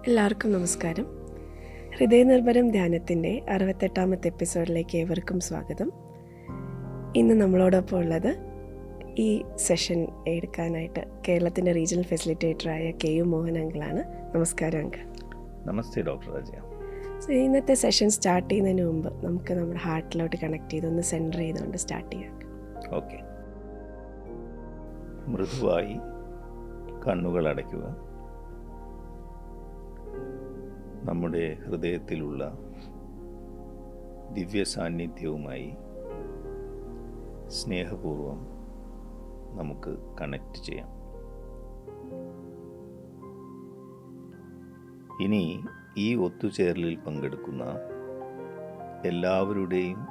എല്ലാവർക്കും നമസ്കാരം. ഹൃദയനിർഭരം ധ്യാനത്തിൻ്റെ 68ാമത്തെ എപ്പിസോഡിലേക്ക് ഏവർക്കും സ്വാഗതം. ഇന്ന് നമ്മളോടൊപ്പം ഉള്ളത് ഈ സെഷൻ എടുക്കാനായിട്ട് കേരളത്തിൻ്റെ റീജിയണൽ ഫെസിലിറ്റേറ്ററായ KU മോഹൻ അങ്കിളാണ്. നമസ്കാരം അങ്കിൾ. നമസ്തേ ഡോക്ടർ രാജ. സോ ഇന്നത്തെ സെഷൻ സ്റ്റാർട്ട് ചെയ്യുന്നതിന് മുമ്പ് നമുക്ക് നമ്മുടെ ഹാർട്ടിലോട്ട് കണക്ട് ചെയ്ത് ഒന്ന് സെൻറ്റർ ചെയ്തുകൊണ്ട് സ്റ്റാർട്ട് ചെയ്യാം. ഓക്കെ. മൃദുവായി കണ്ണുകൾ അടയ്ക്കുക. നമ്മുടെ ഹൃദയത്തിലുള്ള ദിവ്യ സാന്നിധ്യവുമായി സ്നേഹപൂർവം നമുക്ക് കണക്റ്റ് ചെയ്യാം. ഇനി ഈ ഒത്തുചേരലിൽ പങ്കെടുക്കുന്ന എല്ലാവരുടെയും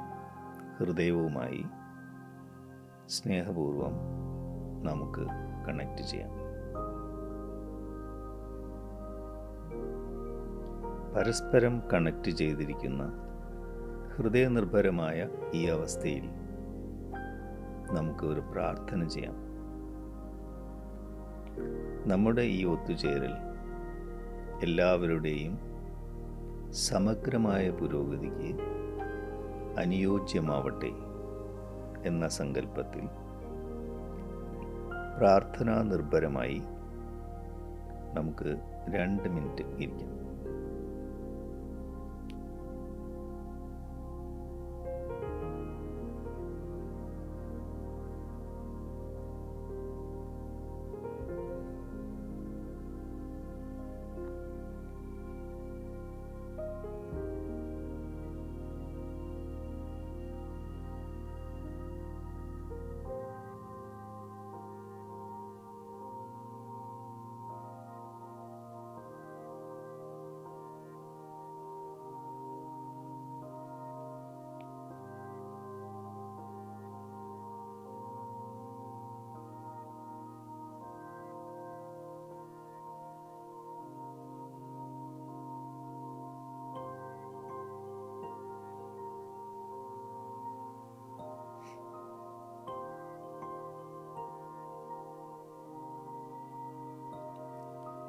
ഹൃദയവുമായി സ്നേഹപൂർവം നമുക്ക് കണക്റ്റ് ചെയ്യാം. പരസ്പരം കണക്റ്റ് ചെയ്തിരിക്കുന്ന ഹൃദയനിർഭരമായ ഈ അവസ്ഥയിൽ നമുക്ക് ഒരു പ്രാർത്ഥന ചെയ്യാം. നമ്മുടെ ഈ ഒത്തുചേരൽ എല്ലാവരുടെയും സമഗ്രമായ പുരോഗതിക്ക് അനുയോജ്യമാവട്ടെ എന്ന സങ്കല്പത്തിൽ പ്രാർത്ഥനാ നിർഭരമായി നമുക്ക് 2 മിനിറ്റ് ഇരിക്കാം.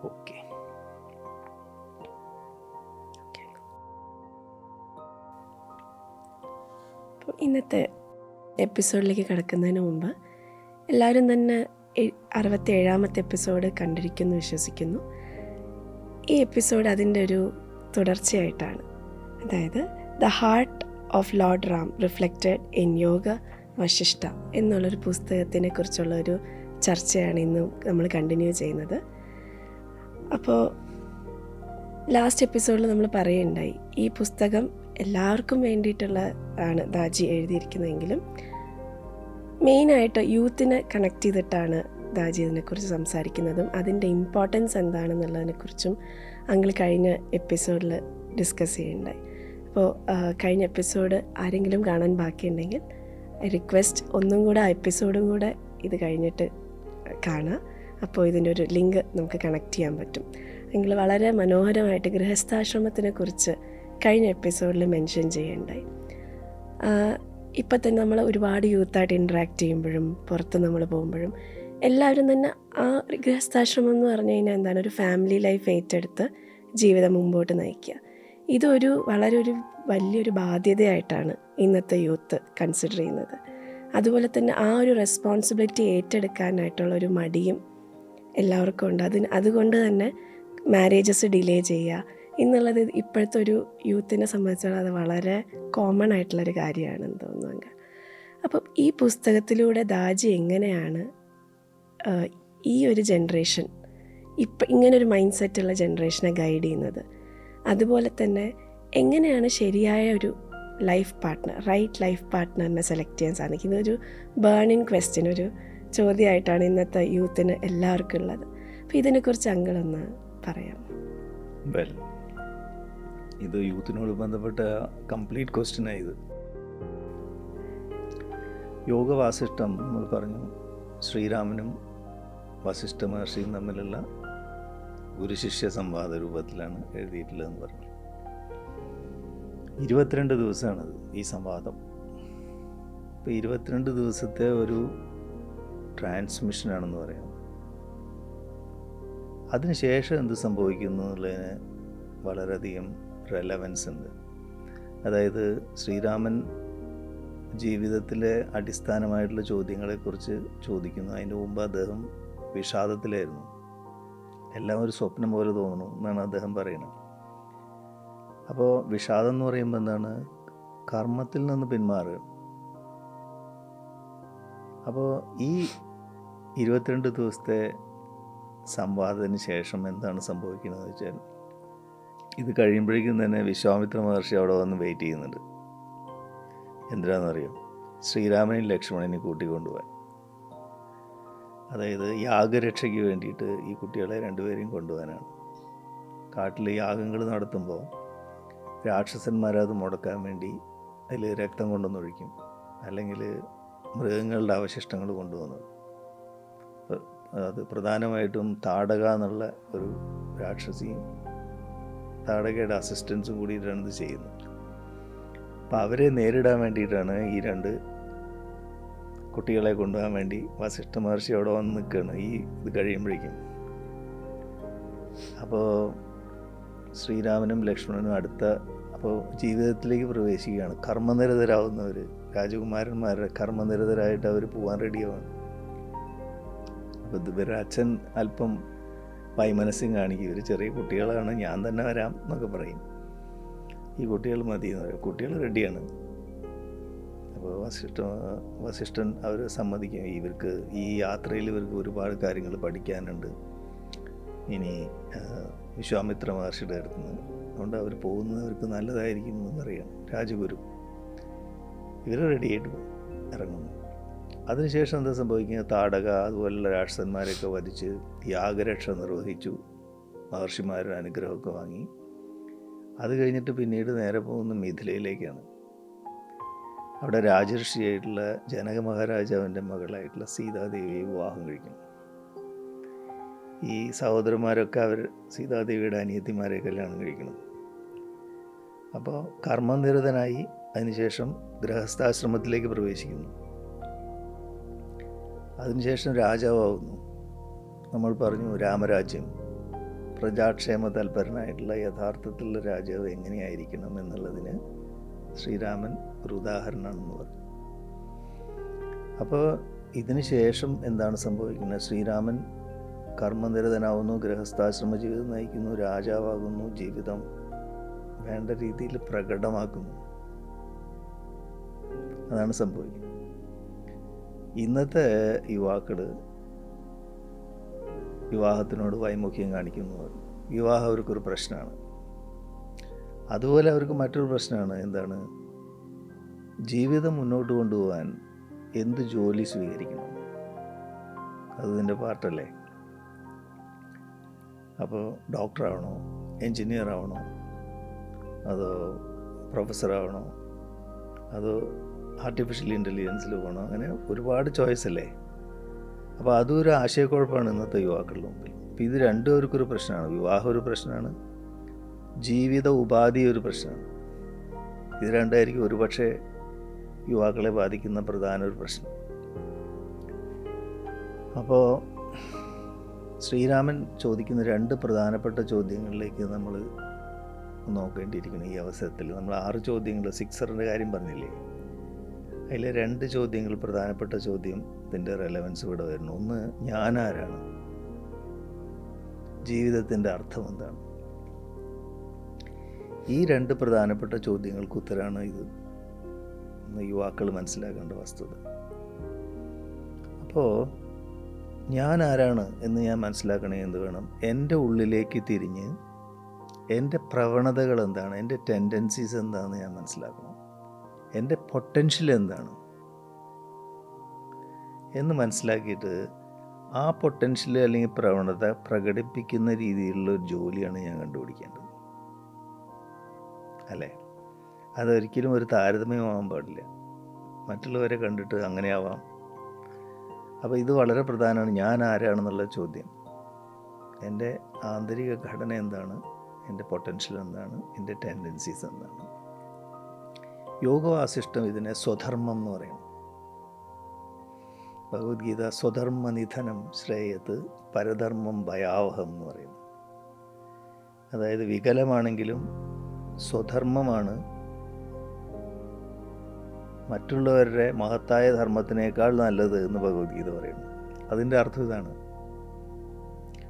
ഓക്കെ. അപ്പോൾ ഇന്നത്തെ എപ്പിസോഡിലേക്ക് കിടക്കുന്നതിന് മുമ്പ് എല്ലാവരും തന്നെ 67ാമത്തെ എപ്പിസോഡ് കണ്ടിരിക്കുന്നു വിശ്വസിക്കുന്നു. ഈ എപ്പിസോഡ് അതിൻ്റെ ഒരു തുടർച്ചയായിട്ടാണ്. അതായത് the heart of Lord Ram reflected in Yoga Vasishtha എന്നുള്ളൊരു പുസ്തകത്തിനെ കുറിച്ചുള്ള ഒരു ചർച്ചയാണ് ഇന്ന് നമ്മൾ കണ്ടിന്യൂ ചെയ്യുന്നത്. അപ്പോൾ ലാസ്റ്റ് എപ്പിസോഡിൽ നമ്മൾ പറയുകയുണ്ടായി, ഈ പുസ്തകം എല്ലാവർക്കും വേണ്ടിയിട്ടുള്ളതാണ് ദാജി എഴുതിയിരിക്കുന്നതെങ്കിലും മെയിനായിട്ട് യൂത്തിനെ കണക്ട് ചെയ്തിട്ടാണ് ദാജി ഇതിനെക്കുറിച്ച് സംസാരിക്കുന്നതും അതിൻ്റെ ഇമ്പോർട്ടൻസ് എന്താണെന്നുള്ളതിനെക്കുറിച്ചും അങ്കിൾ കഴിഞ്ഞ എപ്പിസോഡിൽ ഡിസ്കസ് ചെയ്യുന്നുണ്ടായി. അപ്പോൾ കഴിഞ്ഞ എപ്പിസോഡ് ആരെങ്കിലും കാണാൻ ബാക്കിയുണ്ടെങ്കിൽ റിക്വസ്റ്റ് ഒന്നും കൂടെ ആ എപ്പിസോഡും കൂടെ ഇത് കഴിഞ്ഞിട്ട് കാണാം. അപ്പോൾ ഇതിൻ്റെ ഒരു ലിങ്ക് നമുക്ക് കണക്ട് ചെയ്യാൻ പറ്റും. എങ്കിൽ വളരെ മനോഹരമായിട്ട് ഗൃഹസ്ഥാശ്രമത്തിനെ കുറിച്ച് കഴിഞ്ഞ എപ്പിസോഡിൽ മെൻഷൻ ചെയ്യുണ്ടായി. ഇപ്പം തന്നെ നമ്മൾ ഒരുപാട് യൂത്തായിട്ട് ഇൻട്രാക്ട് ചെയ്യുമ്പോഴും പുറത്ത് നമ്മൾ പോകുമ്പോഴും എല്ലാവരും തന്നെ ആ ഗൃഹസ്ഥാശ്രമം എന്ന് പറഞ്ഞു കഴിഞ്ഞാൽ എന്താണ്, ഒരു ഫാമിലി ലൈഫ് ഏറ്റെടുത്ത് ജീവിതം മുമ്പോട്ട് നയിക്കുക. ഇതൊരു വളരെ വലിയൊരു ബാധ്യതയായിട്ടാണ് ഇന്നത്തെ യൂത്ത് കൺസിഡർ ചെയ്യുന്നത്. അതുപോലെ തന്നെ ആ ഒരു റെസ്പോൺസിബിലിറ്റി ഏറ്റെടുക്കാനായിട്ടുള്ളൊരു മടിയും എല്ലാവർക്കും ഉണ്ട്. അതുകൊണ്ട് തന്നെ മാരേജസ് ഡിലേ ചെയ്യുക എന്നുള്ളത് ഇപ്പോഴത്തെ ഒരു യൂത്തിനെ സംബന്ധിച്ചിടത്തോളം അത് വളരെ കോമൺ ആയിട്ടുള്ളൊരു കാര്യമാണെന്ന് തോന്നുന്നു. അപ്പം ഈ പുസ്തകത്തിലൂടെ ദാജി എങ്ങനെയാണ് ഈ ഒരു ജനറേഷൻ, ഇപ്പം ഇങ്ങനൊരു മൈൻഡ് സെറ്റുള്ള ജനറേഷനെ ഗൈഡ് ചെയ്യുന്നത്, അതുപോലെ തന്നെ എങ്ങനെയാണ് ശരിയായ ഒരു ലൈഫ് പാർട്ട്ണർ, റൈറ്റ് ലൈഫ് പാർട്ട്ണറിനെ സെലക്ട് ചെയ്യാൻ സാധിക്കുന്നത്, ഒരു ബേണിംഗ് ക്വസ്റ്റ്യൻ, ഒരു ചോദ്യമായിട്ടാണ് ഇന്നത്തെ യൂത്തിന് എല്ലാവർക്കും ഉള്ളത്. അപ്പോൾ ഇതിനെക്കുറിച്ച് അങ്കിളൊന്ന് പറയാം. വെൽ, ഇത് യൂത്തിനോട് ബന്ധപ്പെട്ട കംപ്ലീറ്റ് ക്വസ്റ്റ്യനാണ് ഇത്. യോഗ വാസിഷ്ഠം നമ്മൾ പറഞ്ഞു, ശ്രീരാമനും വസിഷ്ഠ മഹർഷിയും തമ്മിലുള്ള ഗുരുശിഷ്യ സംവാദ രൂപത്തിലാണ് എഴുതിയിട്ടുള്ളതെന്ന് പറഞ്ഞു. 22 ദിവസമാണത് ഈ സംവാദം. ഇപ്പോൾ 22 ദിവസത്തെ ഒരു ട്രാൻസ്മിഷനാണെന്ന് പറയാം. അതിനുശേഷം എന്ത് സംഭവിക്കുന്നു എന്നുള്ളതിന് വളരെയധികം റെലവൻസ് ഉണ്ട്. അതായത് ശ്രീരാമൻ ജീവിതത്തിലെ അടിസ്ഥാനമായിട്ടുള്ള ചോദ്യങ്ങളെക്കുറിച്ച് ചോദിക്കുന്നു. അതിന് മുമ്പ് അദ്ദേഹം വിഷാദത്തിലായിരുന്നു. എല്ലാം ഒരു സ്വപ്നം പോലെ തോന്നുന്നു എന്നാണ് അദ്ദേഹം പറയുന്നത്. അപ്പോൾ വിഷാദം എന്ന് പറയുമ്പോൾ എന്താണ്? കർമ്മത്തിൽ നിന്ന് പിന്മാറുക. അപ്പോൾ ഈ 22 ദിവസത്തെ സംവാദത്തിന് ശേഷം എന്താണ് സംഭവിക്കുന്നത് വെച്ചാൽ, ഇത് കഴിയുമ്പോഴേക്കും തന്നെ വിശ്വാമിത്ര മഹർഷി അവിടെ വന്ന് വെയിറ്റ് ചെയ്യുന്നുണ്ട്. എന്തിനാണെന്നറിയോ? ശ്രീരാമനെയും ലക്ഷ്മണനെയും കൂട്ടിക്കൊണ്ടുപോകാൻ. അതായത് യാഗരക്ഷയ്ക്ക് വേണ്ടിയിട്ട് ഈ കുട്ടികളെ രണ്ടുപേരെയും കൊണ്ടുപോകാനാണ്. കാട്ടിൽ യാഗങ്ങൾ നടത്തുമ്പോൾ രാക്ഷസന്മാരത് മുടക്കാൻ വേണ്ടി അതിൽ രക്തം കൊണ്ടുവന്നൊഴിക്കും, അല്ലെങ്കിൽ മൃഗങ്ങളുടെ അവശിഷ്ടങ്ങൾ കൊണ്ടുവന്നത്. അത് പ്രധാനമായിട്ടും താടക എന്നുള്ള ഒരു രാക്ഷസിയും താടകയുടെ അസിസ്റ്റൻസും കൂടിയിട്ടാണ് ഇത് ചെയ്യുന്നത്. അപ്പം അവരെ നേരിടാൻ വേണ്ടിയിട്ടാണ് ഈ 2 കുട്ടികളെ കൊണ്ടുപോകാൻ വേണ്ടി വസിഷ്ഠ മഹർഷി അവിടെ വന്ന് നിൽക്കുകയാണ് ഈ ഇത് കഴിയുമ്പോഴേക്കും. അപ്പോൾ ശ്രീരാമനും ലക്ഷ്മണനും അപ്പോൾ ജീവിതത്തിലേക്ക് പ്രവേശിക്കുകയാണ്. കർമ്മനിരതരാകുന്നവർ, രാജകുമാരന്മാരുടെ കർമ്മനിരതരായിട്ട് അവർ പോകാൻ റെഡിയാവാണ്. അപ്പോൾ ഇവരുടെ അച്ഛൻ അല്പം വൈമനസ്യം കാണിക്കും. ഇവർ ചെറിയ കുട്ടികളാണ്, ഞാൻ തന്നെ വരാം എന്നൊക്കെ പറയും. ഈ കുട്ടികൾ മതി എന്ന് പറയും. കുട്ടികൾ റെഡിയാണ്. അപ്പോൾ വസിഷ്ഠൻ അവർ സമ്മതിക്കും. ഇവർക്ക് ഈ യാത്രയിൽ ഇവർക്ക് ഒരുപാട് കാര്യങ്ങൾ പഠിക്കാനുണ്ട്. ഇനി വിശ്വാമിത്ര മഹർഷിയുടെ അടുത്ത് നിന്ന്, അതുകൊണ്ട് അവർ പോകുന്നവർക്ക് നല്ലതായിരിക്കും എന്ന് പറയാം രാജഗുരു. ഇവർ റെഡിയായിട്ട് ഇറങ്ങുന്നു. അതിനുശേഷം എന്താ സംഭവിക്കുന്നത്? താടക അതുപോലുള്ള രാക്ഷസന്മാരെയൊക്കെ വധിച്ച് യാഗരക്ഷ നിർവഹിച്ചു. മഹർഷിമാരുടെ അനുഗ്രഹമൊക്കെ വാങ്ങി. അത് കഴിഞ്ഞിട്ട് പിന്നീട് നേരെ പോകുന്ന മിഥിലയിലേക്കാണ്. അവിടെ രാജർഷിയായിട്ടുള്ള ജനക മഹാരാജാവിൻ്റെ മകളായിട്ടുള്ള സീതാദേവിയെ വിവാഹം കഴിക്കുന്നു. ഈ സഹോദരന്മാരൊക്കെ അവർ സീതാദേവിയുടെ അനിയത്തിമാരെ കല്യാണം കഴിക്കണം. അപ്പോൾ കർമ്മനിരതനായി അതിനുശേഷം ഗൃഹസ്ഥാശ്രമത്തിലേക്ക് പ്രവേശിക്കുന്നു. അതിനുശേഷം രാജാവാകുന്നു. നമ്മൾ പറഞ്ഞു രാമരാജ്യം, പ്രജാക്ഷേമ തൽപരനായിട്ടുള്ള യഥാർത്ഥത്തിലുള്ള രാജാവ് എങ്ങനെയായിരിക്കണം എന്നുള്ളതിന് ശ്രീരാമൻ ഒരു ഉദാഹരണമാണെന്ന് പറഞ്ഞു. അപ്പോൾ ഇതിന് ശേഷം എന്താണ് സംഭവിക്കുന്നത്? ശ്രീരാമൻ കർമ്മനിരതനാവുന്നു, ഗൃഹസ്ഥാശ്രമ ജീവിതം നയിക്കുന്നു, രാജാവാകുന്നു, ജീവിതം വേണ്ട രീതിയിൽ പ്രകടമാക്കുന്നു. അതാണ് സംഭവിക്കുന്നത്. ഇന്നത്തെ യുവാക്കൾ വിവാഹത്തിനോട് വൈമുഖ്യം കാണിക്കുന്നു. വിവാഹം അവർക്കൊരു പ്രശ്നമാണ്. അതുപോലെ അവർക്ക് മറ്റൊരു പ്രശ്നമാണ്. എന്താണ്? ജീവിതം മുന്നോട്ട് കൊണ്ടുപോകാൻ എന്ത് ജോലി സ്വീകരിക്കണം? അതിൻ്റെ പാർട്ടല്ലേ. അപ്പോൾ ഡോക്ടറാവണോ, എൻജിനീയർ ആവണോ, അതോ പ്രൊഫസറാവണോ, അതോ ആർട്ടിഫിഷ്യൽ ഇൻ്റലിജൻസിൽ പോകണോ? അങ്ങനെ ഒരുപാട് ചോയ്സ് അല്ലേ. അപ്പോൾ അതൊരു ആശയക്കുഴപ്പമാണ് ഇന്നത്തെ യുവാക്കളുടെ മുമ്പിൽ. അപ്പോൾ ഇത് രണ്ടും അവർക്കൊരു പ്രശ്നമാണ്. വിവാഹം ഒരു പ്രശ്നമാണ്, ജീവിത ഉപാധി ഒരു പ്രശ്നമാണ്. ഇത് രണ്ടായിരിക്കും ഒരുപക്ഷെ യുവാക്കളെ ബാധിക്കുന്ന പ്രധാന ഒരു പ്രശ്നം. അപ്പോൾ ശ്രീരാമൻ ചോദിക്കുന്ന 2 പ്രധാനപ്പെട്ട ചോദ്യങ്ങളിലേക്ക് നമ്മൾ നോക്കേണ്ടിയിരിക്കുന്നു. ഈ അവസരത്തിൽ നമ്മൾ 6 ചോദ്യങ്ങൾ, 6റിൻ്റെ കാര്യം പറഞ്ഞില്ലേ, അതിൽ 2 ചോദ്യങ്ങൾ, പ്രധാനപ്പെട്ട ചോദ്യത്തിൻ്റെ റെലവൻസ് ഇവിടെ വരുന്നു. ഒന്ന്, ഞാനാരാണ്? ജീവിതത്തിൻ്റെ അർത്ഥം എന്താണ്? ഈ 2 പ്രധാനപ്പെട്ട ചോദ്യങ്ങൾക്ക് ഉത്തരമാണ് ഇത് യുവാക്കൾ മനസ്സിലാക്കേണ്ട വസ്തുത. അപ്പോൾ ഞാൻ ആരാണ് എന്ന് ഞാൻ മനസ്സിലാക്കണേ എന്ത് വേണം? എൻ്റെ ഉള്ളിലേക്ക് തിരിഞ്ഞ് എൻ്റെ പ്രവണതകൾ എന്താണ്, എൻ്റെ ടെൻഡൻസീസ് എന്താണെന്ന് ഞാൻ മനസ്സിലാക്കണം. എൻ്റെ പൊട്ടൻഷ്യൽ എന്താണ് എന്ന് മനസ്സിലാക്കിയിട്ട് ആ പൊട്ടൻഷ്യൽ അല്ലെങ്കിൽ പ്രവണത പ്രകടിപ്പിക്കുന്ന രീതിയിലുള്ള ഒരു ജോലിയാണ് ഞാൻ കണ്ടുപിടിക്കേണ്ടത്, അല്ലേ? അതൊരിക്കലും ഒരു താരതമ്യമാവാൻ പാടില്ല. മറ്റുള്ളവരെ കണ്ടിട്ട് അങ്ങനെയാവാം. അപ്പോൾ ഇത് വളരെ പ്രധാനമാണ്. ഞാൻ ആരാണെന്നുള്ള ചോദ്യം. എൻ്റെ ആന്തരിക ഘടന എന്താണ്, എൻ്റെ പൊട്ടൻഷ്യൽ എന്താണ്, എൻ്റെ ടെൻഡൻസീസ് എന്താണ്. യോഗവാസിഷ്ടം ഇതിനെ സ്വധർമ്മം എന്ന് പറയും. ഭഗവത്ഗീത സ്വധർമ്മ നിധനം ശ്രേയത്ത് പരധർമ്മം ഭയാവഹം എന്ന് പറയുന്നു. അതായത് വികലമാണെങ്കിലും സ്വധർമ്മമാണ് മറ്റുള്ളവരുടെ മഹത്തായ ധർമ്മത്തിനേക്കാൾ നല്ലത് എന്ന് ഭഗവത്ഗീത പറയുന്നു. അതിൻ്റെ അർത്ഥം ഇതാണ്.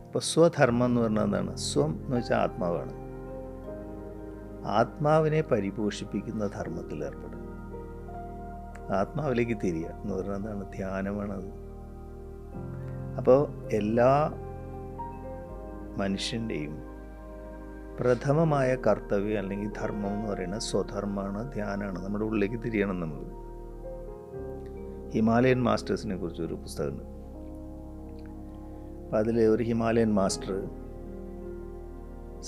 അപ്പോൾ സ്വധർമ്മം എന്ന് പറഞ്ഞാൽ എന്താണ്? സ്വം എന്ന് വെച്ചാൽ ആത്മാവാണ്. ആത്മാവിനെ പരിപോഷിപ്പിക്കുന്ന ധർമ്മത്തിൽ ഏർപ്പെടുക, ആത്മാവിലേക്ക് തിരിയുക എന്ന് പറഞ്ഞാൽ എന്താണ്? ധ്യാനമാണത്. അപ്പോൾ എല്ലാ മനുഷ്യൻ്റെയും പ്രഥമമായ കർത്തവ്യം അല്ലെങ്കിൽ ധർമ്മം എന്ന് പറയുന്നത് സ്വധർമ്മമാണ്, ധ്യാനമാണ്. നമ്മുടെ ഉള്ളിലേക്ക് തിരിയണം നമ്മൾ. ഹിമാലയൻ മാസ്റ്റേഴ്സിനെ കുറിച്ചൊരു പുസ്തകമുണ്ട്. അപ്പം അതിൽ ഒരു ഹിമാലയൻ മാസ്റ്റർ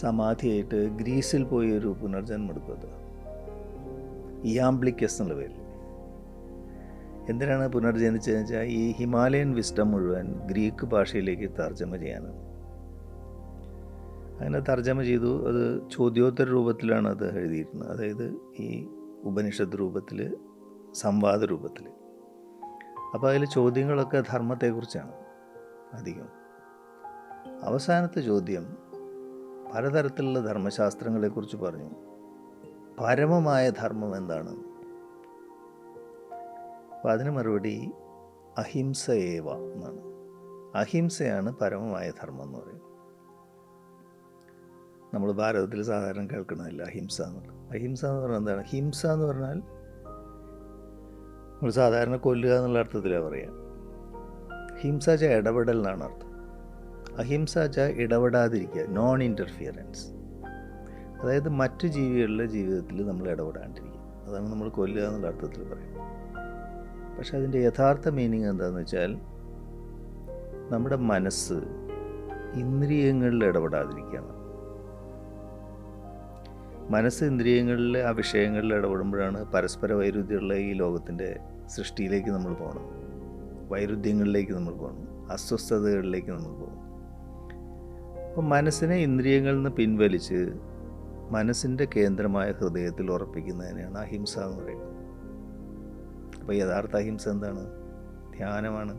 സമാധിയായിട്ട് ഗ്രീസിൽ പോയി ഒരു പുനർജന്മം എടുക്കുന്നത്, ഇയാംബ്ലിക്കസ് എന്നുള്ള പേരിൽ. എന്തിനാണ് പുനർജനിച്ചതെന്ന് വെച്ചാൽ ഈ ഹിമാലയൻ വിസ്ഡം മുഴുവൻ ഗ്രീക്ക് ഭാഷയിലേക്ക് തർജ്ജമ ചെയ്യാനാണ്. അങ്ങനെ തർജ്ജമ ചെയ്തു. അത് ചോദ്യോത്തര രൂപത്തിലാണ് അത് എഴുതിയിരുന്നത്. അതായത് ഈ ഉപനിഷത്ത് രൂപത്തിൽ, സംവാദ രൂപത്തിൽ. അപ്പോൾ അതിൽ ചോദ്യങ്ങളൊക്കെ ധർമ്മത്തെക്കുറിച്ചാണ് അധികം. അവസാനത്തെ ചോദ്യം പലതരത്തിലുള്ള ധർമ്മശാസ്ത്രങ്ങളെക്കുറിച്ച് പറഞ്ഞു. പരമമായ ധർമ്മം എന്താണ്? അപ്പോൾ അതിന് മറുപടി അഹിംസ ഏവ എന്നാണ്. അഹിംസയാണ് പരമമായ ധർമ്മം എന്ന് പറയുന്നത്. നമ്മൾ ഭാരതത്തിൽ സാധാരണ കേൾക്കണമല്ല അഹിംസ എന്നുള്ളത്. അഹിംസ എന്ന് പറഞ്ഞാൽ എന്താണ്? ഹിംസ എന്ന് പറഞ്ഞാൽ നമ്മൾ സാധാരണ കൊല്ലുക എന്നുള്ള അർത്ഥത്തിലാണ് പറയുക. ഹിംസ വെച്ചാൽ ഇടപെടൽ എന്നാണ് അർത്ഥം. അഹിംസ വെച്ചാൽ ഇടപെടാതിരിക്കുക, നോൺ ഇൻ്റർഫിയറൻസ്. അതായത് മറ്റു ജീവികളുടെ ജീവിതത്തിൽ നമ്മൾ ഇടപെടാണ്ടിരിക്കുക. അതാണ് നമ്മൾ കൊല്ലുക എന്നുള്ള അർത്ഥത്തിൽ പറയുന്നത്. പക്ഷെ അതിൻ്റെ യഥാർത്ഥ മീനിങ് എന്താണെന്ന് വെച്ചാൽ നമ്മുടെ മനസ്സ് ഇന്ദ്രിയങ്ങളിൽ ഇടപെടാതിരിക്കുകയാണ്. മനസ്സ് ഇന്ദ്രിയങ്ങളിലെ ആ വിഷയങ്ങളിൽ ഇടപെടുമ്പോഴാണ് പരസ്പര വൈരുദ്ധ്യമുള്ള ഈ ലോകത്തിൻ്റെ സൃഷ്ടിയിലേക്ക് നമ്മൾ പോകണം, വൈരുദ്ധ്യങ്ങളിലേക്ക് നമ്മൾ പോകണം, അസ്വസ്ഥതകളിലേക്ക് നമ്മൾ പോകണം. അപ്പം മനസ്സിനെ ഇന്ദ്രിയങ്ങളിൽ നിന്ന് പിൻവലിച്ച് മനസ്സിൻ്റെ കേന്ദ്രമായ ഹൃദയത്തിൽ ഉറപ്പിക്കുന്നതിനെയാണ് അഹിംസ എന്ന് പറയുന്നത്. അപ്പോൾ യഥാർത്ഥ അഹിംസ എന്താണ്? ധ്യാനമാണ്,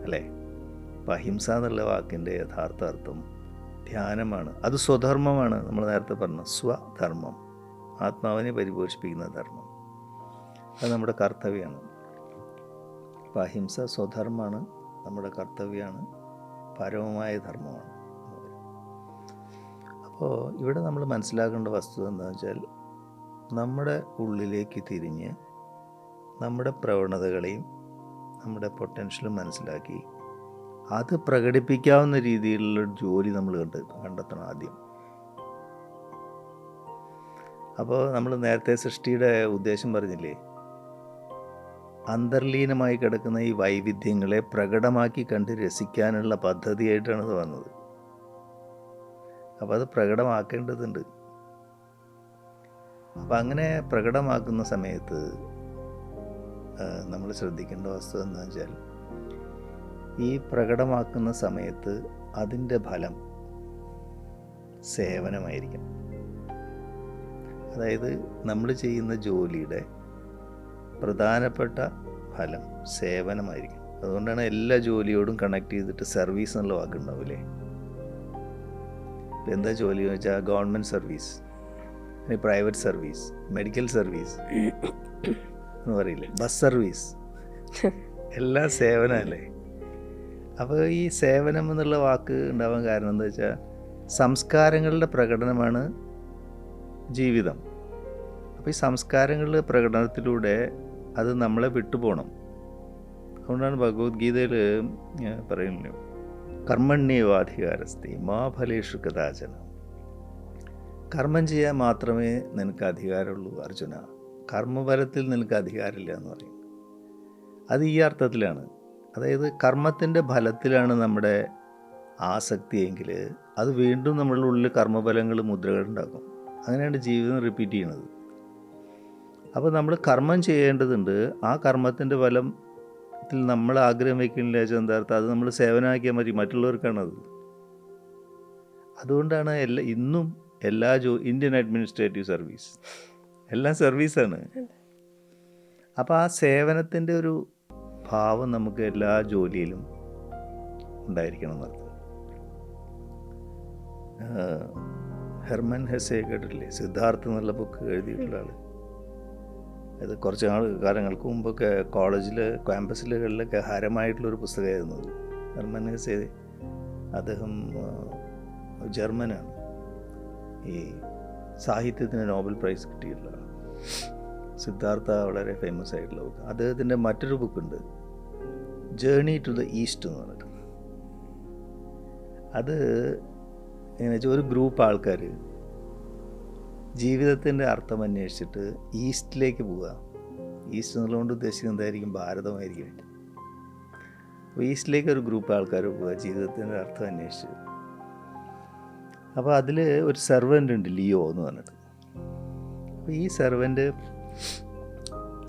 അല്ലേ? അപ്പം അഹിംസ എന്നുള്ള വാക്കിൻ്റെ യഥാർത്ഥ അർത്ഥം ധ്യാനമാണ്. അത് സ്വധർമ്മമാണ്. നമ്മൾ നേരത്തെ പറഞ്ഞ സ്വധർമ്മം, ആത്മാവിനെ പരിപോഷിപ്പിക്കുന്ന ധർമ്മം. അത് നമ്മുടെ കർത്തവ്യമാണ്. അപ്പോൾ അഹിംസ സ്വധർമ്മമാണ്, നമ്മുടെ കർത്തവ്യമാണ്, പരമമായ ധർമ്മമാണ്. അപ്പോൾ ഇവിടെ നമ്മൾ മനസ്സിലാക്കേണ്ട വസ്തുത എന്താണെന്ന് വെച്ചാൽ നമ്മുടെ ഉള്ളിലേക്ക് തിരിഞ്ഞ് നമ്മുടെ പ്രവണതകളെയും നമ്മുടെ പൊട്ടൻഷ്യലും മനസ്സിലാക്കി അത് പ്രകടിപ്പിക്കാവുന്ന രീതിയിലുള്ള ജോലി നമ്മൾ കണ്ടെത്തണം ആദ്യം. അപ്പോൾ നമ്മൾ നേരത്തെ സൃഷ്ടിയുടെ ഉദ്ദേശം പറഞ്ഞില്ലേ, അന്തർലീനമായി കിടക്കുന്ന ഈ വൈവിധ്യങ്ങളെ പ്രകടമാക്കി കണ്ട് രസിക്കാനുള്ള പദ്ധതിയായിട്ടാണ് ഇത് വന്നത്. അപ്പോൾ അത് പ്രകടമാക്കേണ്ടതുണ്ട്. അപ്പം അങ്ങനെ പ്രകടമാക്കുന്ന സമയത്ത് നമ്മൾ ശ്രദ്ധിക്കേണ്ട വസ്തുത എന്താണെന്ന് വെച്ചാൽ ഈ പ്രകടമാക്കുന്ന സമയത്ത് അതിൻ്റെ ഫലം സേവനമായിരിക്കും. അതായത് നമ്മൾ ചെയ്യുന്ന ജോലിയുടെ പ്രധാനപ്പെട്ട ഫലം സേവനമായിരിക്കും. അതുകൊണ്ടാണ് എല്ലാ ജോലിയോടും കണക്ട് ചെയ്തിട്ട് സർവീസ് എന്നുള്ള വാക്കുണ്ടാവില്ലേ. ഇപ്പം എന്താ ജോലി എന്ന് വെച്ചാൽ government service, private service, medical service എന്ന് പറയില്ലേ, ബസ് സർവീസ്, എല്ലാം സേവനമല്ലേ. അപ്പോൾ ഈ സേവനം എന്നുള്ള വാക്ക് ഉണ്ടാവാൻ കാരണം എന്താ വെച്ചാൽ സംസ്കാരങ്ങളുടെ പ്രകടനമാണ് ജീവിതം. അപ്പോൾ ഈ സംസ്കാരങ്ങളുടെ പ്രകടനത്തിലൂടെ അത് നമ്മളെ വിട്ടുപോകണം. അതുകൊണ്ടാണ് ഭഗവത്ഗീതയിൽ പറയുന്നത് കർമ്മണ്യേവാധികാരസ്തി മാ ഫലേഷു കദാചന. കർമ്മം ചെയ്യാൻ മാത്രമേ നിനക്ക് അധികാരമുള്ളൂ അർജുന, കർമ്മഫലത്തിൽ നിനക്ക് അധികാരമില്ല എന്ന് പറയും. അത് ഈ അർത്ഥത്തിലാണ്. അതായത് കർമ്മത്തിൻ്റെ ഫലത്തിലാണ് നമ്മുടെ ആസക്തിയെങ്കിൽ അത് വീണ്ടും നമ്മളുടെ ഉള്ളിൽ കർമ്മഫലങ്ങൾ മുദ്രകൾ ഉണ്ടാക്കും. അങ്ങനെയാണ് ജീവിതം റിപ്പീറ്റ് ചെയ്യണത്. അപ്പോൾ നമ്മൾ കർമ്മം ചെയ്യേണ്ടതുണ്ട്. ആ കർമ്മത്തിൻ്റെ ഫലത്തിൽ നമ്മൾ ആഗ്രഹം വയ്ക്കുന്നില്ല വെച്ചാൽ എന്താർത്ഥം, അത് നമ്മൾ സേവനമാക്കിയാൽ മതി, മറ്റുള്ളവർക്കാണത്. അതുകൊണ്ടാണ് ഇന്നും എല്ലാ ഇന്ത്യൻ അഡ്മിനിസ്ട്രേറ്റീവ് സർവീസ് എല്ലാം സർവീസാണ്. അപ്പോൾ ആ സേവനത്തിൻ്റെ ഒരു ഭാവം നമുക്ക് എല്ലാ ജോലിയിലും ഉണ്ടായിരിക്കണം എന്നർത്ഥം. ഹെർമൻ ഹെസെ കേട്ടിട്ടില്ലേ? സിദ്ധാർത്ഥ് എന്നുള്ള ബുക്ക് എഴുതിയിട്ടുള്ള ആൾ. അത് കുറച്ച് കാലങ്ങൾക്ക് മുമ്പൊക്കെ കോളേജിൽ ക്യാമ്പസുകളിലൊക്കെ ഹരമായിട്ടുള്ളൊരു പുസ്തകമായിരുന്നു അത്. ഹെർമൻ ഹെസെ, അദ്ദേഹം ജർമ്മനാണ്. ഈ സാഹിത്യത്തിന് നോബൽ പ്രൈസ് കിട്ടിയിട്ടുള്ള ആൾ. സിദ്ധാർത്ഥ വളരെ ഫേമസ് ആയിട്ടുള്ള ബുക്ക്. അദ്ദേഹത്തിൻ്റെ മറ്റൊരു ബുക്കുണ്ട്, ജേർണി ടു ദ ഈസ്റ്റ് എന്ന് പറഞ്ഞിട്ട്. അത് എങ്ങനെ വെച്ചാൽ ഒരു ഗ്രൂപ്പ് ആൾക്കാർ ജീവിതത്തിൻ്റെ അർത്ഥം അന്വേഷിച്ചിട്ട് ഈസ്റ്റിലേക്ക് പോവുക. ഈസ്റ്റ് എന്നുള്ളതുകൊണ്ട് ഉദ്ദേശിക്കുന്നത് എന്തായിരിക്കും? ഭാരതമായിരിക്കും. അപ്പോൾ ഈസ്റ്റിലേക്ക് ഒരു ഗ്രൂപ്പ് ആൾക്കാർ പോവുക ജീവിതത്തിൻ്റെ അർത്ഥം അന്വേഷിച്ച്. അപ്പോൾ അതിൽ ഒരു സെർവൻ്റ് ഉണ്ട്, ലിയോ എന്ന് പറഞ്ഞിട്ട്. അപ്പോൾ ഈ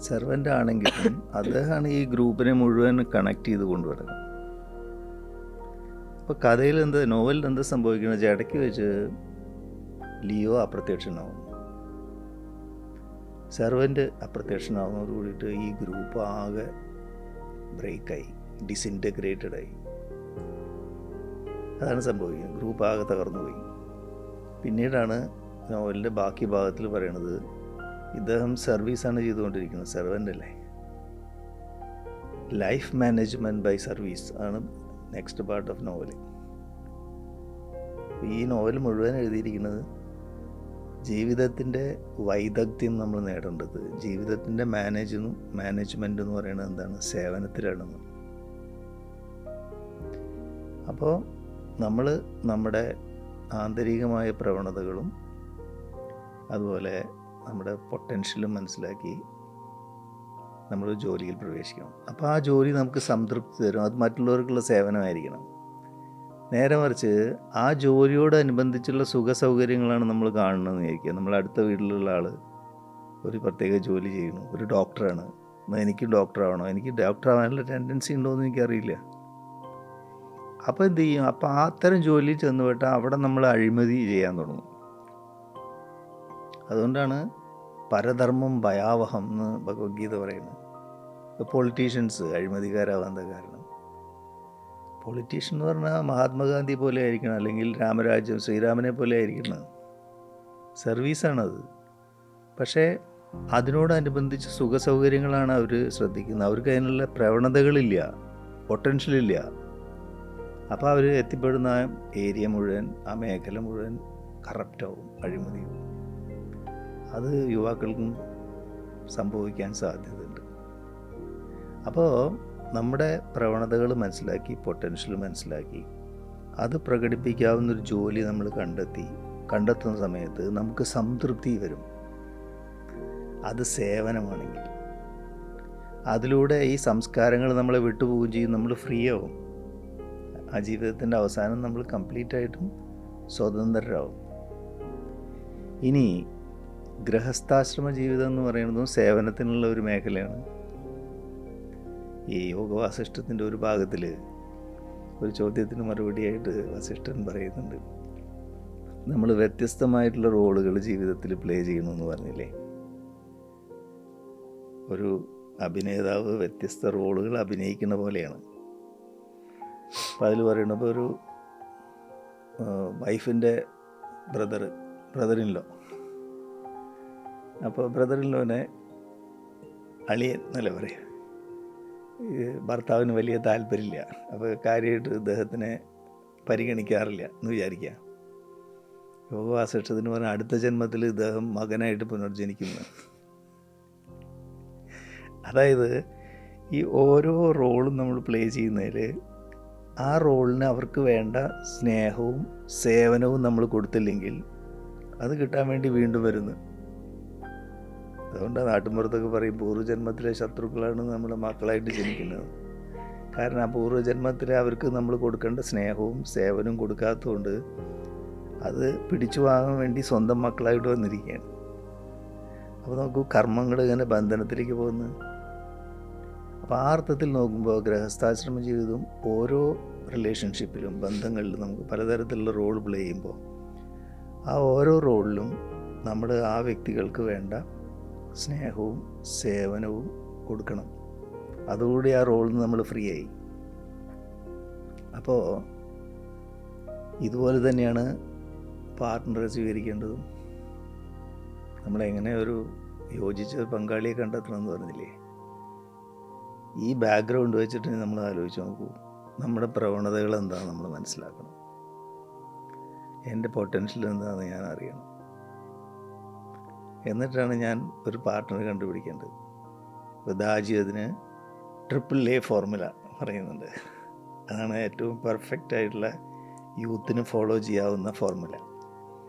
സെർവൻ്റ് ആണെങ്കിലും അദ്ദേഹമാണ് ഈ ഗ്രൂപ്പിനെ മുഴുവൻ കണക്ട് ചെയ്ത് കൊണ്ടുവരുന്നത്. അപ്പോൾ കഥയിൽ നോവലിൽ എന്താ സംഭവിക്കുന്നത്? ഇടയ്ക്ക് വെച്ച് ലിയോ അപ്രത്യക്ഷനാവും. സെർവൻ്റ് അപ്രത്യക്ഷനാവുന്നതോട് കൂടിയിട്ട് ഈ ഗ്രൂപ്പ് ആകെ ബ്രേക്കായി, ഡിസിൻറ്റഗ്രേറ്റഡായി. അതാണ് സംഭവിക്കുന്നത്. ഗ്രൂപ്പ് ആകെ തകർന്നു പോയി. പിന്നീടാണ് നോവലിൻ്റെ ബാക്കി ഭാഗത്തിൽ പറയണത്, ഇദ്ദേഹം സർവീസാണ് ചെയ്തുകൊണ്ടിരിക്കുന്നത്, സെർവൻ്റ് അല്ലേ. ലൈഫ് മാനേജ്മെൻറ്റ് ബൈ സർവീസ് ആണ് നെക്സ്റ്റ് പാർട്ട് ഓഫ് നോവൽ. ഈ നോവൽ മുഴുവൻ എഴുതിയിരിക്കുന്നത് ജീവിതത്തിൻ്റെ വൈദഗ്ധ്യം നമ്മൾ നേടേണ്ടത്, ജീവിതത്തിൻ്റെ മാനേജ്മെൻ്റ് എന്ന് പറയുന്നത് എന്താണ്? സേവനത്തിലാണെന്ന്. അപ്പോൾ നമ്മൾ നമ്മുടെ ആന്തരികമായ പ്രവണതകളും അതുപോലെ നമ്മുടെ പൊട്ടൻഷ്യലും മനസ്സിലാക്കി നമ്മൾ ജോലിയിൽ പ്രവേശിക്കണം. അപ്പോൾ ആ ജോലി നമുക്ക് സംതൃപ്തി തരും. അത് മറ്റുള്ളവർക്കുള്ള സേവനമായിരിക്കണം. നേരെ മറിച്ച് ആ ജോലിയോടനുബന്ധിച്ചുള്ള സുഖ സൗകര്യങ്ങളാണ് നമ്മൾ കാണണമെന്ന് വിചാരിക്കുക. നമ്മൾ അടുത്ത വീട്ടിലുള്ള ആൾ ഒരു പ്രത്യേക ജോലി ചെയ്യുന്നു, ഒരു ഡോക്ടറാണ്, എനിക്ക് ഡോക്ടറാവണോ, എനിക്ക് ഡോക്ടറാവാനുള്ള ടെൻഡൻസി ഉണ്ടോയെന്ന് എനിക്കറിയില്ല. അപ്പോൾ എന്ത് ചെയ്യും? അപ്പോൾ അത്തരം ജോലി ചെന്നുപെട്ടാൽ അവിടെ നമ്മൾ അഴിമതി ചെയ്യാൻ തുടങ്ങും. അതുകൊണ്ടാണ് പരധർമ്മം ഭയാവഹം എന്ന് ഭഗവത്ഗീത പറയുന്നത്. പൊളിറ്റീഷ്യൻസ് അഴിമതിക്കാരാവാൻ കാരണം, പൊളിറ്റീഷ്യൻ എന്ന് പറഞ്ഞാൽ മഹാത്മാഗാന്ധി പോലെ ആയിരിക്കണം, അല്ലെങ്കിൽ ശ്രീരാമനെ പോലെ ആയിരിക്കണം. സർവീസാണത്. പക്ഷേ അതിനോടനുബന്ധിച്ച് സുഖ സൗകര്യങ്ങളാണ് അവർ ശ്രദ്ധിക്കുന്നത്. അവർക്ക് അതിനുള്ള പ്രവണതകളില്ല, പൊട്ടൻഷ്യലില്ല. അപ്പോൾ അവർ എത്തിപ്പെടുന്ന ആ ഏരിയ മുഴുവൻ, ആ മേഖല മുഴുവൻ കറപ്റ്റാവും, അഴിമതിയും. അത് യുവാക്കൾക്കും സംഭവിക്കാൻ സാധ്യതയുണ്ട്. അപ്പോൾ നമ്മുടെ പ്രവണതകൾ മനസ്സിലാക്കി, പൊട്ടൻഷ്യൽ മനസ്സിലാക്കി, അത് പ്രകടിപ്പിക്കാവുന്നൊരു ജോലി നമ്മൾ കണ്ടെത്തുന്ന സമയത്ത് നമുക്ക് സംതൃപ്തി വരും. അത് സേവനമാണെങ്കിൽ അതിലൂടെ ഈ സംസ്കാരങ്ങൾ നമ്മളെ വിട്ടുപോവുകയും ചെയ്യും. നമ്മൾ ഫ്രീ ആവും. ആ ജീവിതത്തിൻ്റെ അവസാനം നമ്മൾ കംപ്ലീറ്റ് ആയിട്ടും സ്വതന്ത്രരാകും. ഇനി ഗൃഹസ്ഥാശ്രമ ജീവിതം എന്ന് പറയുന്നതും സേവനത്തിനുള്ള ഒരു മേഖലയാണ്. ഈ യോഗവാസിഷ്ഠത്തിൻ്റെ ഒരു ഭാഗത്തിൽ ഒരു ചോദ്യത്തിന് മറുപടിയായിട്ട് വസിഷ്ഠൻ പറയുന്നുണ്ട്, നമ്മൾ വ്യത്യസ്തമായിട്ടുള്ള റോളുകൾ ജീവിതത്തിൽ പ്ലേ ചെയ്യണമെന്ന് പറഞ്ഞില്ലേ. ഒരു അഭിനേതാവ് വ്യത്യസ്ത റോളുകൾ അഭിനയിക്കുന്ന പോലെയാണ്. അപ്പം അതിൽ പറയണപ്പോൾ ഒരു വൈഫിൻ്റെ ബ്രദറിൻലോ, അപ്പോൾ ബ്രദറിൻലോനെ അളിയൻ എന്നല്ലേ പറയാം. ഭർത്താവിന് വലിയ താല്പര്യമില്ല, അപ്പോൾ കാര്യമായിട്ട് ഇദ്ദേഹത്തിനെ പരിഗണിക്കാറില്ല എന്ന് വിചാരിക്കുക. യോഗവാസിഷ്ഠത്തിന് പറഞ്ഞാൽ അടുത്ത ജന്മത്തിൽ ഇദ്ദേഹം മകനായിട്ട് പുനർജനിക്കുന്നു. അതായത് ഈ ഓരോ റോളും നമ്മൾ പ്ലേ ചെയ്യുന്നതിൽ ആ റോളിന് അവർക്ക് വേണ്ട സ്നേഹവും സേവനവും നമ്മൾ കൊടുത്തില്ലെങ്കിൽ അത് കിട്ടാൻ വേണ്ടി വീണ്ടും വരുന്നു. അതുകൊണ്ടാണ് നാട്ടിൻപുറത്തൊക്കെ പറയും പൂർവ്വജന്മത്തിലെ ശത്രുക്കളാണ് നമ്മുടെ മക്കളായിട്ട് ജനിക്കുന്നത്. കാരണം ആ പൂർവ്വജന്മത്തിൽ അവർക്ക് നമ്മൾ കൊടുക്കേണ്ട സ്നേഹവും സേവനവും കൊടുക്കാത്തതുകൊണ്ട് അത് പിടിച്ചു വാങ്ങാൻ വേണ്ടി സ്വന്തം മക്കളായിട്ട് വന്നിരിക്കുകയാണ്. അപ്പോൾ നമുക്ക് കർമ്മങ്ങൾ ഇങ്ങനെ ബന്ധനത്തിലേക്ക് പോകുന്നു. അപ്പോൾ ആ അർത്ഥത്തിൽ നോക്കുമ്പോൾ ഗൃഹസ്ഥാശ്രമ ജീവിതവും ഓരോ റിലേഷൻഷിപ്പിലും ബന്ധങ്ങളിലും നമുക്ക് പലതരത്തിലുള്ള റോൾ പ്ലേ ചെയ്യുമ്പോൾ ആ ഓരോ റോളിലും നമ്മൾ ആ വ്യക്തികൾക്ക് വേണ്ട സ്നേഹവും സേവനവും കൊടുക്കണം. അതുകൂടി ആ റോളിൽ നിന്ന് നമ്മൾ ഫ്രീ ആയി. അപ്പോൾ ഇതുപോലെ തന്നെയാണ് പാർട്ട്ണറെ സ്വീകരിക്കേണ്ടതും നമ്മളെങ്ങനെ ഒരു യോജിച്ച പങ്കാളിയെ കണ്ടെത്തണമെന്ന് പറഞ്ഞില്ലേ, ഈ ബാക്ക്ഗ്രൗണ്ട് വെച്ചിട്ട് നമ്മൾ ആലോചിച്ച് നോക്കൂ. നമ്മുടെ പ്രവണതകൾ എന്താണെന്ന് നമ്മൾ മനസ്സിലാക്കണം. എൻ്റെ പൊട്ടൻഷ്യൽ എന്താണെന്ന് ഞാൻ അറിയണം. എന്നിട്ടാണ് ഞാൻ ഒരു പാർട്ട്ണറെ കണ്ടുപിടിക്കേണ്ടത്. ഇപ്പോൾ ദാജി അതിന് AAA ഫോർമുല പറയുന്നുണ്ട്. അതാണ് ഏറ്റവും പെർഫെക്റ്റ് ആയിട്ടുള്ള യൂത്തിന് ഫോളോ ചെയ്യാവുന്ന ഫോർമുല.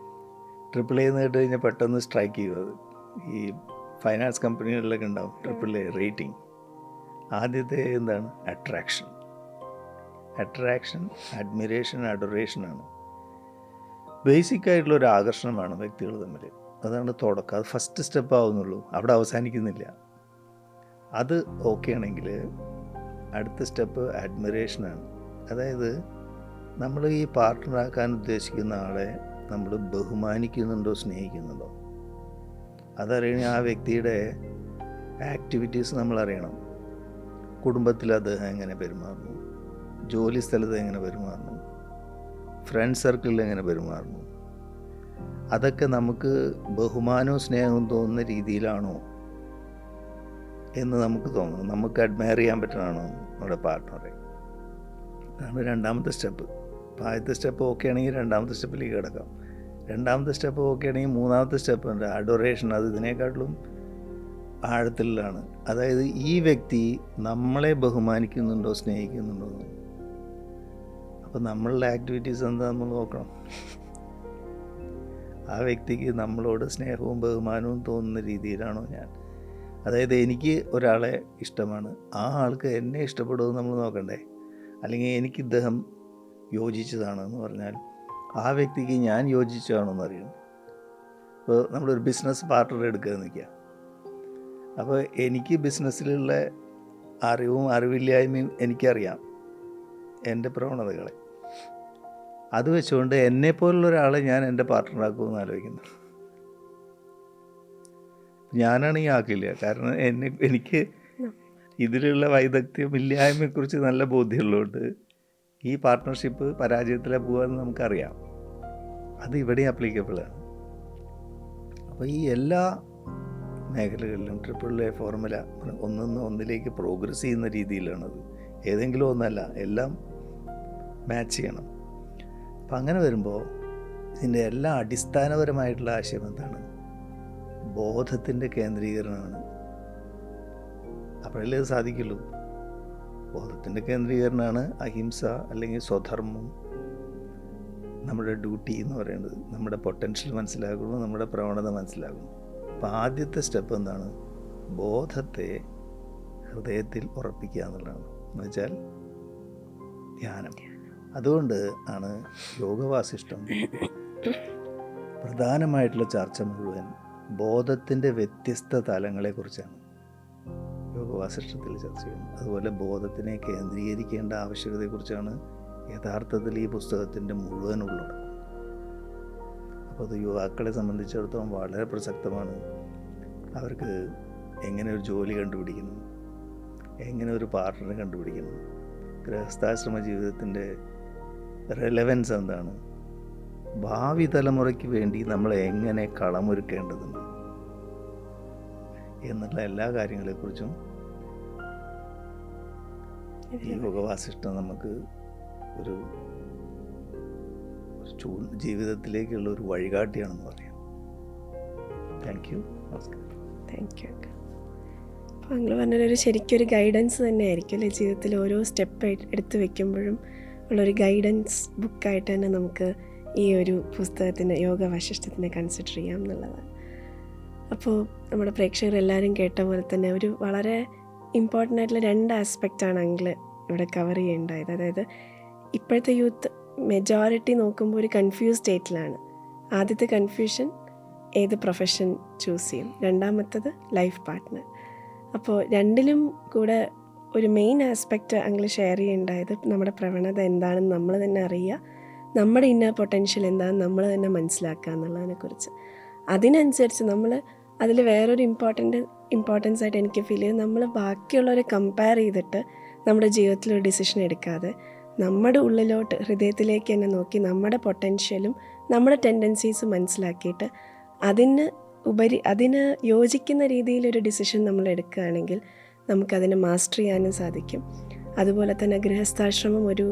AAA എന്ന് കേട്ട് കഴിഞ്ഞാൽ പെട്ടെന്ന് സ്ട്രൈക്ക് ചെയ്യും. അത് ഈ ഫൈനാൻസ് കമ്പനികളിലൊക്കെ ഉണ്ടാവും AAA റേറ്റിംഗ്. ആദ്യത്തെ എന്താണ്? Attraction, admiration, അഡോറേഷനാണ്. ബേസിക് ആയിട്ടുള്ള ഒരു ആകർഷണമാണ് വ്യക്തികൾ തമ്മിൽ. അതാണ് തുടക്കം. അത് ഫസ്റ്റ് സ്റ്റെപ്പ് ആവുന്നുള്ളൂ, അവിടെ അവസാനിക്കുന്നില്ല. അത് ഓക്കെ ആണെങ്കിൽ അടുത്ത സ്റ്റെപ്പ് അഡ്മിറേഷനാണ്. അതായത് നമ്മൾ ഈ പാർട്ട്ണറാക്കാൻ ഉദ്ദേശിക്കുന്ന ആളെ നമ്മൾ ബഹുമാനിക്കുന്നുണ്ടോ, സ്നേഹിക്കുന്നുണ്ടോ, അതറിയണ ആ വ്യക്തിയുടെ ആക്ടിവിറ്റീസ് നമ്മൾ അറിയണം. കുടുംബത്തിൽ അദ്ദേഹം എങ്ങനെ പെരുമാറുന്നു, ജോലി സ്ഥലത്ത് എങ്ങനെ പെരുമാറുന്നു, ഫ്രണ്ട് സർക്കിളിൽ എങ്ങനെ പെരുമാറുന്നു, അതൊക്കെ നമുക്ക് ബഹുമാനവും സ്നേഹവും തോന്നുന്ന രീതിയിലാണോ എന്ന് നമുക്ക് തോന്നുന്നു. നമുക്ക് അഡ്മയർ ചെയ്യാൻ പറ്റണമാണോ നമ്മുടെ പാർട്ട്ണറെ. അതാണ് രണ്ടാമത്തെ സ്റ്റെപ്പ്. അപ്പോൾ ആദ്യത്തെ സ്റ്റെപ്പ് ഓക്കെ ആണെങ്കിൽ രണ്ടാമത്തെ സ്റ്റെപ്പിലേക്ക് കിടക്കാം. രണ്ടാമത്തെ സ്റ്റെപ്പ് ഓക്കെ ആണെങ്കിൽ മൂന്നാമത്തെ സ്റ്റെപ്പ് ഉണ്ട് അഡോറേഷൻ. അത് ഇതിനേക്കാട്ടിലും ആഴത്തിലാണ്. അതായത് ഈ വ്യക്തി നമ്മളെ ബഹുമാനിക്കുന്നുണ്ടോ, സ്നേഹിക്കുന്നുണ്ടോ. അപ്പോൾ നമ്മളുടെ ആക്ടിവിറ്റീസ് എന്താണെന്ന് നോക്കണം. ആ വ്യക്തിക്ക് നമ്മളോട് സ്നേഹവും ബഹുമാനവും തോന്നുന്ന രീതിയിലാണോ ഞാൻ. അതായത് എനിക്ക് ഒരാളെ ഇഷ്ടമാണ്, ആ ആൾക്ക് എന്നെ ഇഷ്ടപ്പെടുമെന്ന് നമ്മൾ നോക്കണ്ടേ. അല്ലെങ്കിൽ എനിക്ക് ഇദ്ദേഹം യോജിച്ചതാണെന്ന് പറഞ്ഞാൽ ആ വ്യക്തിക്ക് ഞാൻ യോജിച്ചതാണോ എന്നറിയണം. ഇപ്പോൾ നമ്മളൊരു ബിസിനസ് പാർട്ട്ണർ എടുക്കുക നിൽക്കുക. അപ്പോൾ എനിക്ക് ബിസിനസ്സിലുള്ള അറിവും അറിവില്ലായ്മയും എനിക്കറിയാം, എൻ്റെ പ്രവണതകളെ. അത് വെച്ചുകൊണ്ട് എന്നെപ്പോലുള്ള ഒരാളെ ഞാൻ എൻ്റെ പാർട്ട്ണറാക്കുമെന്ന് ആലോചിക്കുന്നു. ഞാനാണെങ്കിൽ ആക്കില്ല. കാരണം എനിക്ക് ഇതിലുള്ള വൈദഗ്ധ്യമില്ലായ്മയെക്കുറിച്ച് നല്ല ബോധ്യമുള്ളതുകൊണ്ട് ഈ പാർട്ട്ണർഷിപ്പ് പരാജയത്തിലാണ് പോകുകയെന്ന് നമുക്കറിയാം. അത് ഇവിടെ അപ്ലിക്കബിളാണ്. അപ്പോൾ ഈ എല്ലാ മേഖലകളിലും AAA ഫോർമുല ഒന്നിലേക്ക് പ്രോഗ്രസ് ചെയ്യുന്ന രീതിയിലാണത്. ഏതെങ്കിലും ഒന്നല്ല, എല്ലാം മാച്ച് ചെയ്യണം. അപ്പം അങ്ങനെ വരുമ്പോൾ ഇതിൻ്റെ എല്ലാ അടിസ്ഥാനപരമായിട്ടുള്ള ആശയം എന്താണ്? ബോധത്തിൻ്റെ കേന്ദ്രീകരണമാണ്. അപ്പോഴല്ലേ അത് സാധിക്കുള്ളൂ. ബോധത്തിൻ്റെ കേന്ദ്രീകരണമാണ് അഹിംസ അല്ലെങ്കിൽ സ്വധർമ്മം, നമ്മുടെ ഡ്യൂട്ടി എന്ന് പറയുന്നത്. നമ്മുടെ പൊട്ടൻഷ്യൽ മനസ്സിലാക്കുന്നു, നമ്മുടെ പ്രവണത മനസ്സിലാക്കുന്നു. അപ്പോൾ ആദ്യത്തെ സ്റ്റെപ്പ് എന്താണ്? ബോധത്തെ ഹൃദയത്തിൽ ഉറപ്പിക്കുക എന്നുള്ളതാണ്. എന്ന് വെച്ചാൽ ധ്യാനം. അതുകൊണ്ട് ആണ് യോഗവാസിഷ്ടം പ്രധാനമായിട്ടുള്ള ചർച്ച മുഴുവൻ ബോധത്തിൻ്റെ വ്യത്യസ്ത തലങ്ങളെക്കുറിച്ചാണ് യോഗവാസിഷ്ടത്തിൽ ചർച്ച ചെയ്യുന്നത്. അതുപോലെ ബോധത്തിനെ കേന്ദ്രീകരിക്കേണ്ട ആവശ്യകതയെക്കുറിച്ചാണ് യഥാർത്ഥത്തിൽ ഈ പുസ്തകത്തിൻ്റെ മുഴുവൻ ഉള്ളടക്കം. അപ്പോൾ അത് യുവാക്കളെ സംബന്ധിച്ചിടത്തോളം വളരെ പ്രസക്തമാണ്. അവർക്ക് എങ്ങനെ ഒരു ജോലി കണ്ടുപിടിക്കണം, എങ്ങനെ ഒരു പാർട്ട്ണറെ കണ്ടുപിടിക്കണം, ഗൃഹസ്ഥാശ്രമ ജീവിതത്തിൻ്റെ റെലവൻസ് എന്താണ്, ഭാവി തലമുറയ്ക്ക് വേണ്ടി നമ്മൾ എങ്ങനെ കളമൊരുക്കേണ്ടതുണ്ട് എന്നുള്ള എല്ലാ കാര്യങ്ങളെക്കുറിച്ചും ഈ യോഗവാസിഷ്ടം നമുക്ക് ഒരു ജീവിതത്തിലേക്കുള്ള ഒരു വഴികാട്ടിയാണെന്ന് പറയാം. Thank you. നമസ്കാരം. Thank you. അപ്പോൾ നിങ്ങൾ പറഞ്ഞൊരു ശരിക്കൊരു ഗൈഡൻസ് തന്നെയായിരിക്കും അല്ലേ, ജീവിതത്തിൽ ഓരോ സ്റ്റെപ്പ് എടുത്ത് വെക്കുമ്പോഴും ഉള്ളൊരു ഗൈഡൻസ് ബുക്കായിട്ട് തന്നെ നമുക്ക് ഈ ഒരു പുസ്തകത്തിൻ്റെ യോഗവാസിഷ്ടത്തിനെ കൺസിഡർ ചെയ്യാം എന്നുള്ളതാണ്. അപ്പോൾ നമ്മുടെ പ്രേക്ഷകരെല്ലാവരും കേട്ട പോലെ തന്നെ ഒരു വളരെ ഇമ്പോർട്ടൻ്റ് ആയിട്ടുള്ള 2 ആസ്പെക്റ്റാണ് അങ്കിൾ ഇവിടെ കവർ ചെയ്യേണ്ടത്. അതായത് ഇപ്പോഴത്തെ യൂത്ത് മെജോറിറ്റി നോക്കുമ്പോൾ ഒരു കൺഫ്യൂസ് സ്റ്റേറ്റിലാണ്. ആദ്യത്തെ കൺഫ്യൂഷൻ ഏത് പ്രൊഫഷൻ ചൂസ് ചെയ്യും, രണ്ടാമത്തത് ലൈഫ് പാർട്ട്ണർ. അപ്പോൾ രണ്ടിലും കൂടെ ഒരു മെയിൻ ആസ്പെക്റ്റ് അങ്കിൾ ഷെയർ ചെയ്യേണ്ടത് നമ്മുടെ പ്രവണത എന്താണെന്ന് നമ്മൾ തന്നെ അറിയുക, നമ്മുടെ ഇന്നർ പൊട്ടൻഷ്യൽ എന്താണെന്ന് നമ്മൾ തന്നെ മനസ്സിലാക്കുക എന്നുള്ളതിനെക്കുറിച്ച്. അതിനനുസരിച്ച് നമ്മൾ അതിൽ വേറൊരു ഇമ്പോർട്ടൻസ് ആയിട്ട് എനിക്ക് ഫീൽ ചെയ്ത്, നമ്മൾ ബാക്കിയുള്ളവരെ കമ്പയർ ചെയ്തിട്ട് നമ്മുടെ ജീവിതത്തിലൊരു ഡിസിഷൻ എടുക്കാതെ നമ്മുടെ ഉള്ളിലോട്ട് ഹൃദയത്തിലേക്ക് തന്നെ നോക്കി നമ്മുടെ പൊട്ടൻഷ്യലും നമ്മുടെ ടെൻഡൻസീസ് മനസ്സിലാക്കിയിട്ട് അതിന് യോജിക്കുന്ന രീതിയിലൊരു ഡിസിഷൻ നമ്മൾ എടുക്കുകയാണെങ്കിൽ നമുക്കതിനെ മാസ്റ്റർ ചെയ്യാനും സാധിക്കും. അതുപോലെ തന്നെ ഗൃഹസ്ഥാശ്രമം ഒരു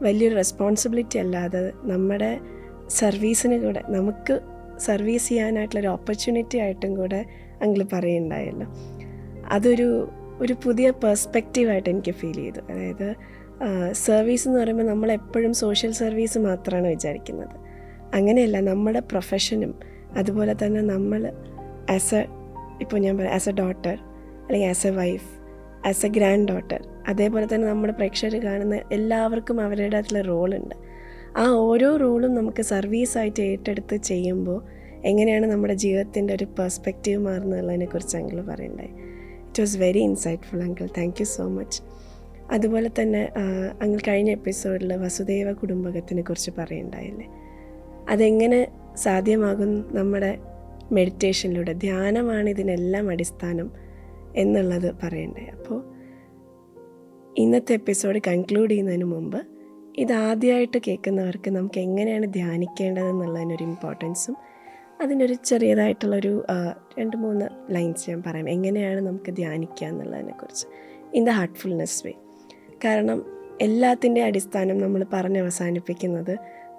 വലിയൊരു റെസ്പോൺസിബിലിറ്റി അല്ലാതെ നമ്മുടെ സർവീസിന് കൂടെ, നമുക്ക് സർവീസ് ചെയ്യാനായിട്ടുള്ളൊരു ഓപ്പർച്യൂണിറ്റി ആയിട്ടും കൂടെ അങ്കിൾ പറയുണ്ടായല്ലോ. അതൊരു പുതിയ പെർസ്പെക്റ്റീവായിട്ട് എനിക്ക് ഫീൽ ചെയ്തു. അതായത് സർവീസ് എന്ന് പറയുമ്പോൾ നമ്മളെപ്പോഴും സോഷ്യൽ സർവീസ് മാത്രമാണ് വിചാരിക്കുന്നത്. അങ്ങനെയല്ല, നമ്മുടെ പ്രൊഫഷനും അതുപോലെ തന്നെ നമ്മൾ ഇപ്പോൾ ഞാൻ പറയാം ആസ് എ ഡോട്ടർ, അല്ലെങ്കിൽ as A wife, as A grand daughter, അതേപോലെ തന്നെ നമ്മുടെ പ്രേക്ഷകർ കാണുന്ന എല്ലാവർക്കും അവരുടേതായിട്ടുള്ള റോളുണ്ട്. ആ ഓരോ റോളും നമുക്ക് സർവീസായിട്ട് ഏറ്റെടുത്ത് ചെയ്യുമ്പോൾ എങ്ങനെയാണ് നമ്മുടെ ജീവിതത്തിൻ്റെ ഒരു പെർസ്പെക്റ്റീവ് മാറുന്നതിനെക്കുറിച്ച് അങ്കിൾ പറയുണ്ടായി. It was very insightful uncle. Thank you so much. അതുപോലെ തന്നെ അങ്കിൾ കഴിഞ്ഞ എപ്പിസോഡിൽ വസുദൈവ കുടുംബകത്തിനെ കുറിച്ച് പറയുണ്ടായില്ലേ, അതെങ്ങനെ സാധ്യമാകും നമ്മുടെ മെഡിറ്റേഷനിലൂടെ, ധ്യാനമാണ് ഇതിനെല്ലാം അടിസ്ഥാനം എന്നുള്ളത് പറയണ്ടായി. അപ്പോൾ ഇന്നത്തെ എപ്പിസോഡ് കൺക്ലൂഡ് ചെയ്യുന്നതിന് മുമ്പ് ഇതാദ്യമായിട്ട് കേൾക്കുന്നവർക്ക് നമുക്ക് എങ്ങനെയാണ് ധ്യാനിക്കേണ്ടതെന്നുള്ളതിനൊരു ഇമ്പോർട്ടൻസും അതിനൊരു ചെറിയതായിട്ടുള്ളൊരു 2-3 ലൈൻസ് ഞാൻ പറയാം, എങ്ങനെയാണ് നമുക്ക് ധ്യാനിക്കുക എന്നുള്ളതിനെക്കുറിച്ച് ഇൻ ദ ഹാർട്ട്ഫുൾനെസ് വേ. കാരണം എല്ലാത്തിൻ്റെ അടിസ്ഥാനം നമ്മൾ പറഞ്ഞ് അവസാനിപ്പിക്കുന്നത്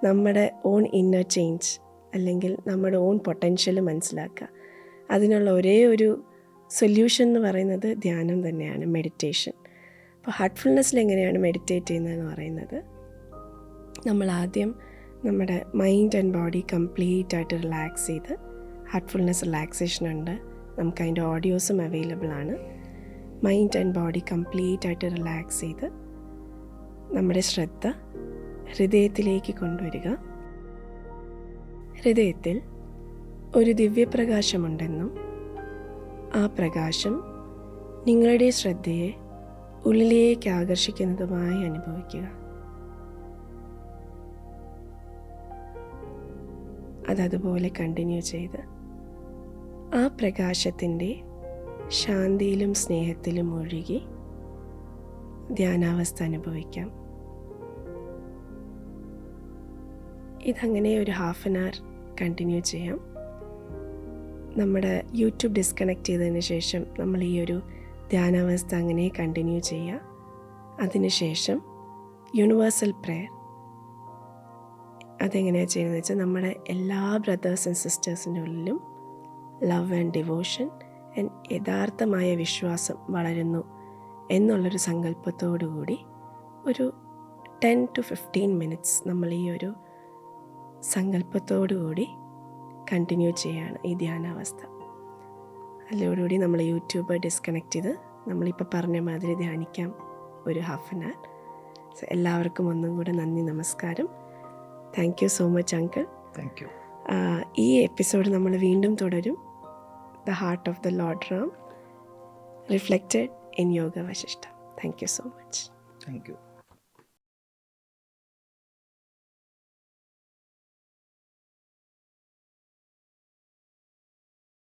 നമ്മുടെ ഓൺ ഇന്നർ ചേഞ്ച്, അല്ലെങ്കിൽ നമ്മുടെ ഓൺ പൊട്ടൻഷ്യൽ മനസ്സിലാക്കുക. അതിനുള്ള ഒരേ ഒരു സൊല്യൂഷൻ എന്ന് പറയുന്നത് ധ്യാനം തന്നെയാണ്, മെഡിറ്റേഷൻ. അപ്പോൾ ഹാർട്ട്ഫുൾനെസ്സിൽ എങ്ങനെയാണ് മെഡിറ്റേറ്റ് ചെയ്യുന്നതെന്ന് പറയുന്നത്, നമ്മൾ ആദ്യം നമ്മുടെ മൈൻഡ് ആൻഡ് ബോഡി കംപ്ലീറ്റ് ആയിട്ട് റിലാക്സ് ചെയ്ത്, ഹാർട്ട്ഫുൾനെസ് റിലാക്സേഷൻ ഉണ്ട്, നമുക്ക് അതിൻ്റെ ഓഡിയോസും അവൈലബിൾ ആണ്. മൈൻഡ് ആൻഡ് ബോഡി കംപ്ലീറ്റ് ആയിട്ട് റിലാക്സ് ചെയ്ത് നമ്മുടെ ശ്രദ്ധ ഹൃദയത്തിലേക്ക് കൊണ്ടുവരിക. ഹൃദയത്തിൽ ഒരു ദിവ്യപ്രകാശമുണ്ടെന്നും ആ പ്രകാശം നിങ്ങളുടെ ശ്രദ്ധയെ ഉള്ളിലേക്ക് ആകർഷിക്കുന്നതുമായി അനുഭവിക്കുക. അതതുപോലെ കണ്ടിന്യൂ ചെയ്ത് ആ പ്രകാശത്തിൻ്റെ ശാന്തിയിലും സ്നേഹത്തിലും ഒഴുകി ധ്യാനാവസ്ഥ അനുഭവിക്കാം. ഇതങ്ങനെ ഒരു 1/2 an hour കണ്ടിന്യൂ ചെയ്യാം. നമ്മുടെ യൂട്യൂബ് ഡിസ്കണക്ട് ചെയ്തതിന് ശേഷം നമ്മൾ ഈ ഒരു ധ്യാനാവസ്ഥ അങ്ങനെ കണ്ടിന്യൂ ചെയ്യുക. അതിനുശേഷം യൂണിവേഴ്സൽ പ്രെയർ, അതെങ്ങനെയാണ് ചെയ്യുന്നത് വെച്ചാൽ നമ്മുടെ എല്ലാ ബ്രദേഴ്സ് ആൻഡ് സിസ്റ്റേഴ്സിൻ്റെ ഉള്ളിലും ലവ് ആൻഡ് ഡിവോഷൻ ആൻഡ് യഥാർത്ഥമായ വിശ്വാസം വളരുന്നു എന്നുള്ളൊരു സങ്കല്പത്തോടു കൂടി ഒരു 10 to 15 minutes നമ്മൾ ഈ ഒരു സങ്കല്പത്തോടു കൂടി കണ്ടിന്യൂ ചെയ്യുകയാണ് ഈ ധ്യാനാവസ്ഥ. അതിലോടുകൂടി നമ്മൾ യൂട്യൂബ് ഡിസ്കണക്ട് ചെയ്ത് നമ്മളിപ്പോൾ പറഞ്ഞ മാതിരി ധ്യാനിക്കാം ഒരു 1/2 an hour. സോ എല്ലാവർക്കും ഒന്നും കൂടെ നന്ദി, നമസ്കാരം. Thank you so much uncle. Thank you. ഈ എപ്പിസോഡ് നമ്മൾ വീണ്ടും തുടരും. The heart of the Lord Ram reflected in Yoga Vasishtha. Thank you so much. Thank U.